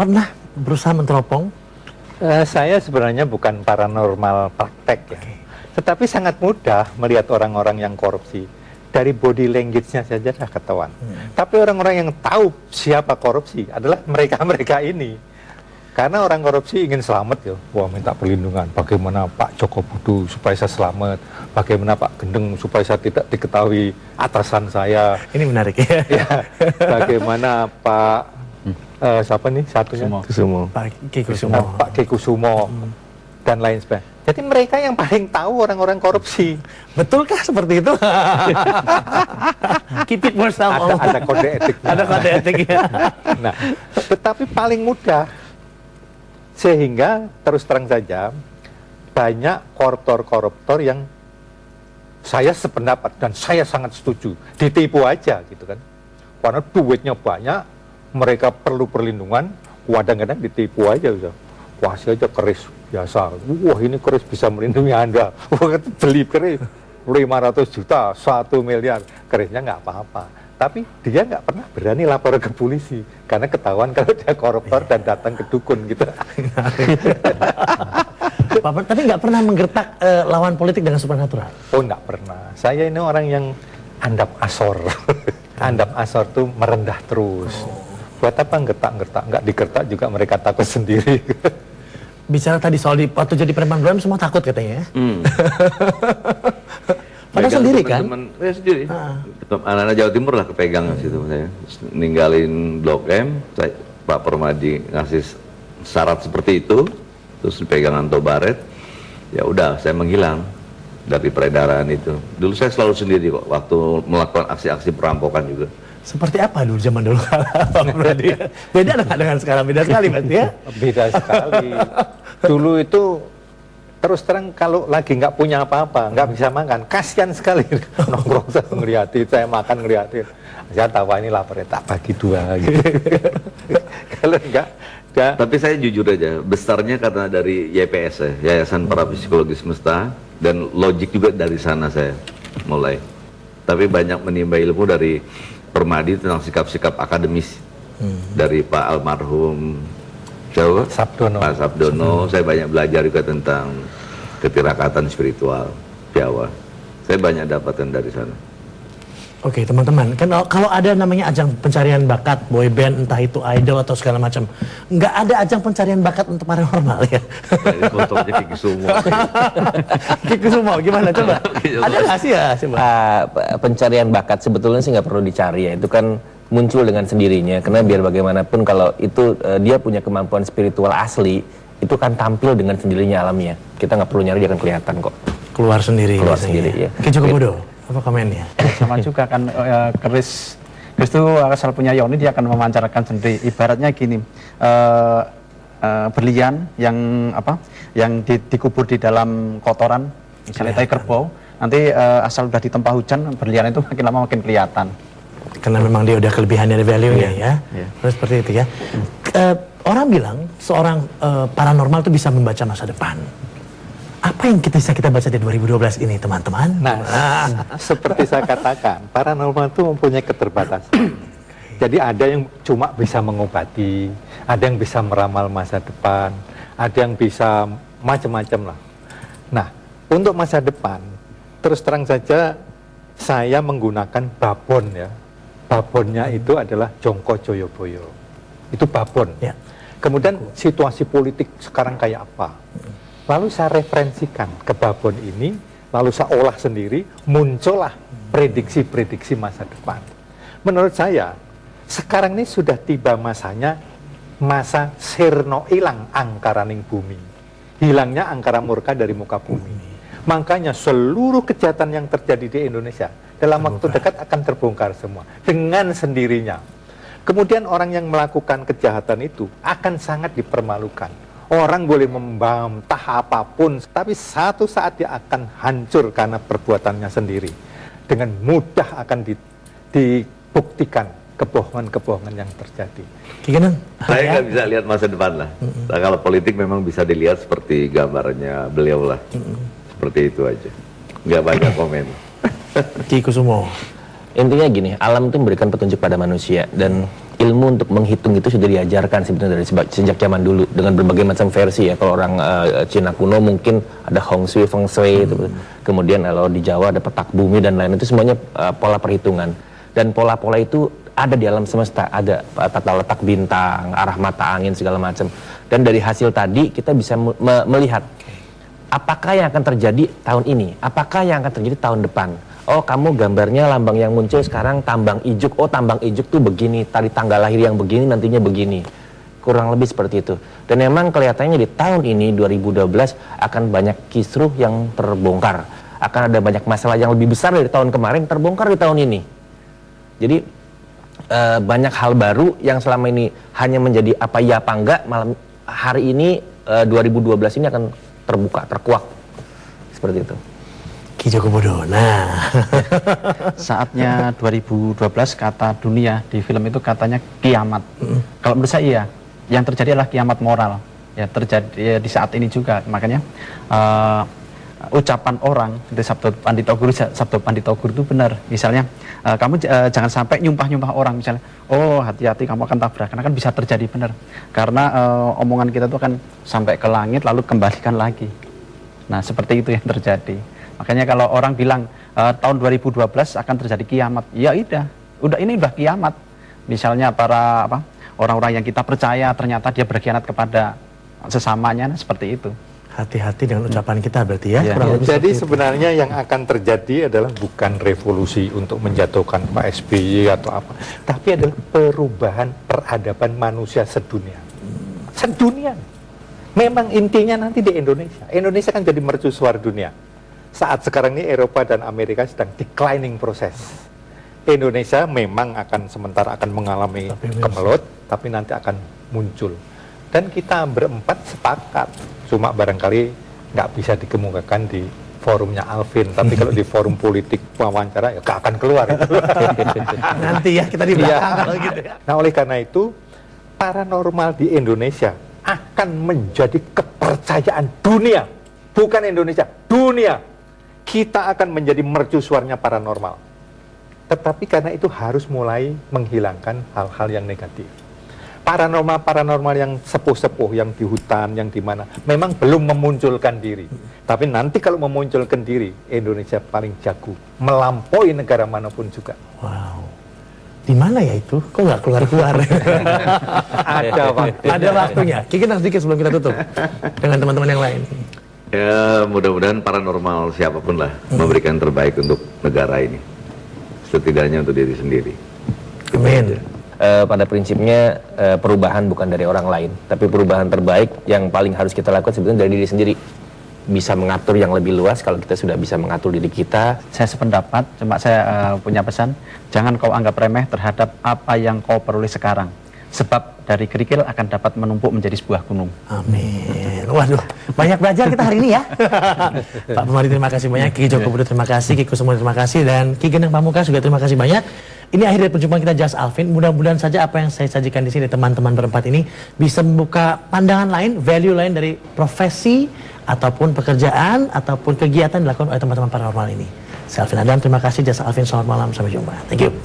pernah berusaha menteropong? Saya sebenarnya bukan paranormal praktek ya, tetapi sangat mudah melihat orang-orang yang korupsi. Dari body language-nya saja sudah ketahuan. Tapi orang-orang yang tahu siapa korupsi adalah mereka-mereka ini. Karena orang korupsi ingin selamat ya, wah minta perlindungan. Bagaimana Pak Joko Budu supaya saya selamat, bagaimana Pak Gendeng supaya saya tidak diketahui atasan saya. Ini menarik ya. Ya, bagaimana Pak siapa nih satunya? Kusumo. Pak Ki Kusumo. Pak Ki Kusumo dan lain sebagainya. Jadi mereka yang paling tahu orang-orang korupsi. Betulkah seperti itu? Keep it more sound. Ada kode etiknya. Ada kode etik ya. Nah, tetapi paling mudah. Sehingga terus terang saja banyak koruptor-koruptor yang saya sependapat dan saya sangat setuju ditipu aja gitu kan. Karena duitnya banyak, mereka perlu perlindungan, kadang-kadang ditipu aja udah. Kasih aja keris biasa. Wah, ini keris bisa melindungi Anda. Wah, beli keris 500 juta, 1 miliar. Kerisnya nggak apa-apa. Tapi dia nggak pernah berani lapor ke polisi karena ketahuan kalau dia koruptor dan datang ke dukun gitu. Bapak tapi nggak pernah menggertak lawan politik dengan supernatural? Oh, nggak pernah. Saya ini orang yang andap asor. Andap asor tuh merendah terus. Buat apa gertak-gertak? Nggak digertak juga mereka takut sendiri. Bicara tadi soal waktu jadi preman Bram semua takut katanya ya. Padahal sendiri kan? Saya sendiri. Anak-anak Jawa Timur lah kepegang situ saya. Ninggalin Blok M, Pak Permadi ngasih syarat seperti itu, terus dipegang Anto Baret. Ya udah, saya menghilang dari peredaran itu. Dulu saya selalu sendiri kok waktu melakukan aksi-aksi perampokan juga. Seperti apa dulu zaman dulu Pak Permadi? Beda dengan sekarang, beda sekali berarti ya? Beda sekali. Dulu itu terus terang kalau lagi nggak punya apa-apa, nggak bisa makan, kasihan sekali. Nongkrong saya ngeliatin, saya makan ngeliatin. Saya tahu ini laparnya tak bagi dua gitu. Kalau enggak. Tapi saya jujur aja, besarnya karena dari YPS ya, Yayasan Parapsikologi Semesta, dan logik juga dari sana saya mulai. Tapi banyak menimba ilmu dari Permadi tentang sikap-sikap akademis dari Pak almarhum Sabdono. Pak Sabdono. Saya banyak belajar juga tentang ketirakatan spiritual Jawa. Saya banyak dapatkan dari sana. Oke teman-teman, kan kalau ada namanya ajang pencarian bakat boy band, entah itu idol atau segala macam, nggak ada ajang pencarian bakat untuk paranormal ya? Ini fotonya Ki Kusumo. Ki Kusumo gimana coba? Ada nggak sih ya? Pencarian bakat sebetulnya sih nggak perlu dicari ya, itu kan muncul dengan sendirinya. Karena biar bagaimanapun kalau itu dia punya kemampuan spiritual asli, itu kan tampil dengan sendirinya alamnya. Kita nggak perlu nyari, dia akan kelihatan kok. Keluar sendiri. Keluar sendiri ya. Ki Joko Bodo. Apa komennya? Sama juga kan keris itu asal punya Yoni, dia akan memancarkan sendiri. Ibaratnya gini, berlian yang dikubur di dalam kotoran, misalnya tai kerbau, nanti asal udah ditempa hujan, berlian itu makin lama makin kelihatan. Karena memang dia udah kelebihan dari value-nya ya. Terus seperti itu ya. Orang bilang seorang paranormal itu bisa membaca masa depan. Apa yang bisa kita baca di 2012 ini teman-teman? Nah, seperti saya katakan, paranormal itu mempunyai keterbatasan. Jadi ada yang cuma bisa mengobati, ada yang bisa meramal masa depan, ada yang bisa macam-macam lah. Nah, untuk masa depan, terus terang saja saya menggunakan babon ya. Babonnya itu adalah Jongko Joyoboyo. Itu babon. Ya. Kemudian situasi politik sekarang kayak apa? Lalu saya referensikan ke babon ini, lalu saya olah sendiri, muncullah prediksi-prediksi masa depan. Menurut saya, sekarang ini sudah tiba masanya, masa sirno ilang angkaraning bumi. Hilangnya angkara murka dari muka bumi. Makanya seluruh kejahatan yang terjadi di Indonesia, dalam waktu dekat akan terbongkar semua, dengan sendirinya. Kemudian orang yang melakukan kejahatan itu akan sangat dipermalukan. Orang boleh membantah apapun, tapi satu saat dia akan hancur karena perbuatannya sendiri. Dengan mudah akan dibuktikan kebohongan-kebohongan yang terjadi. Gimana? Saya nggak bisa lihat masa depan lah. Nah, kalau politik memang bisa dilihat seperti gambarnya beliau lah. Seperti itu aja. Nggak banyak komen. Ki Kusumo. Intinya gini, alam itu memberikan petunjuk pada manusia, dan ilmu untuk menghitung itu sudah diajarkan sebenarnya dari sejak zaman dulu dengan berbagai macam versi ya. Kalau orang Cina kuno mungkin ada Hong Sui, Feng Shui, kemudian kalau di Jawa ada petak bumi dan lain, itu semuanya pola perhitungan. Dan pola-pola itu ada di alam semesta, ada tata letak bintang, arah mata angin segala macam. Dan dari hasil tadi kita bisa melihat apakah yang akan terjadi tahun ini, apakah yang akan terjadi tahun depan. Oh, kamu gambarnya lambang yang muncul sekarang tambang ijuk. Oh, tambang ijuk tuh begini, tadi tanggal lahir yang begini nantinya begini. Kurang lebih seperti itu. Dan memang kelihatannya di tahun ini 2012 akan banyak kisruh yang terbongkar. Akan ada banyak masalah yang lebih besar dari tahun kemarin terbongkar di tahun ini. Jadi banyak hal baru yang selama ini hanya menjadi apa iya apa enggak, malam hari ini 2012 ini akan terbuka, terkuak. Seperti itu. Ki Joko Bodo. Nah, Saatnya 2012 kata dunia di film itu katanya kiamat. Kalau menurut saya iya, yang terjadi adalah kiamat moral. Ya terjadi ya, di saat ini juga. Makanya ucapan orang itu Sabto Pandito Guru itu benar. Misalnya kamu jangan sampai nyumpah-nyumpah orang, misalnya, oh hati-hati kamu akan tabrak, karena kan bisa terjadi benar. Karena omongan kita itu akan sampai ke langit lalu kembalikan lagi. Nah seperti itu yang terjadi. Makanya kalau orang bilang tahun 2012 akan terjadi kiamat, ya ini udah kiamat. Misalnya para orang-orang yang kita percaya ternyata dia berkhianat kepada sesamanya, nah, seperti itu. hati-hati dengan ucapan kita berarti ya. Ya. Jadi sebenarnya yang akan terjadi adalah bukan revolusi untuk menjatuhkan Pak SBY atau apa, tapi adalah perubahan peradaban manusia sedunia. Sedunia. Memang intinya nanti di Indonesia. Indonesia kan jadi mercusuar dunia. Saat sekarang ini Eropa dan Amerika sedang declining proses. Indonesia memang akan sementara akan mengalami kemelut, tapi nanti akan muncul. Dan kita berempat sepakat, cuma barangkali nggak bisa dikemukakan di forumnya Alvin, tapi kalau di forum politik wawancara ya nggak akan keluar. Nanti ya kita di belakang kalau gitu ya. Nah oleh karena itu paranormal di Indonesia akan menjadi kepercayaan dunia, bukan Indonesia, dunia. Kita akan menjadi mercusuarnya paranormal. Tetapi karena itu harus mulai menghilangkan hal-hal yang negatif. Paranormal yang sepuh-sepuh, yang di hutan, yang di mana, memang belum memunculkan diri. Tapi nanti kalau memunculkan diri, Indonesia paling jago, melampaui negara manapun juga. Wow. Di mana ya itu? Kok nggak keluar-keluar? Ada waktu. Ada waktunya. Kiki sedikit sebelum kita tutup dengan teman-teman yang lain. Ya mudah-mudahan paranormal siapapun lah memberikan terbaik untuk negara ini, setidaknya untuk diri sendiri. Amin. Pada prinsipnya perubahan bukan dari orang lain, tapi perubahan terbaik yang paling harus kita lakukan sebetulnya dari diri sendiri. Bisa mengatur yang lebih luas kalau kita sudah bisa mengatur diri kita. Saya sependapat, cuma saya punya pesan, jangan kau anggap remeh terhadap apa yang kau peroleh sekarang. Sebab dari kerikil akan dapat menumpuk menjadi sebuah gunung. Amin. Waduh, banyak belajar kita hari ini ya. Pak Permadi terima kasih banyak, Ki Joko Bodo terima kasih, Ki Kusumo terima kasih, dan Ki Geneng Pamungkas juga terima kasih banyak. Ini akhir dari perjumpaan kita Just Alvin. Mudah-mudahan saja apa yang saya sajikan di sini teman-teman berempat ini bisa membuka pandangan lain, value lain dari profesi ataupun pekerjaan ataupun kegiatan dilakukan oleh teman-teman paranormal ini. Saya Alvin Adam, terima kasih. Just Alvin, selamat malam, sampai jumpa. Thank you.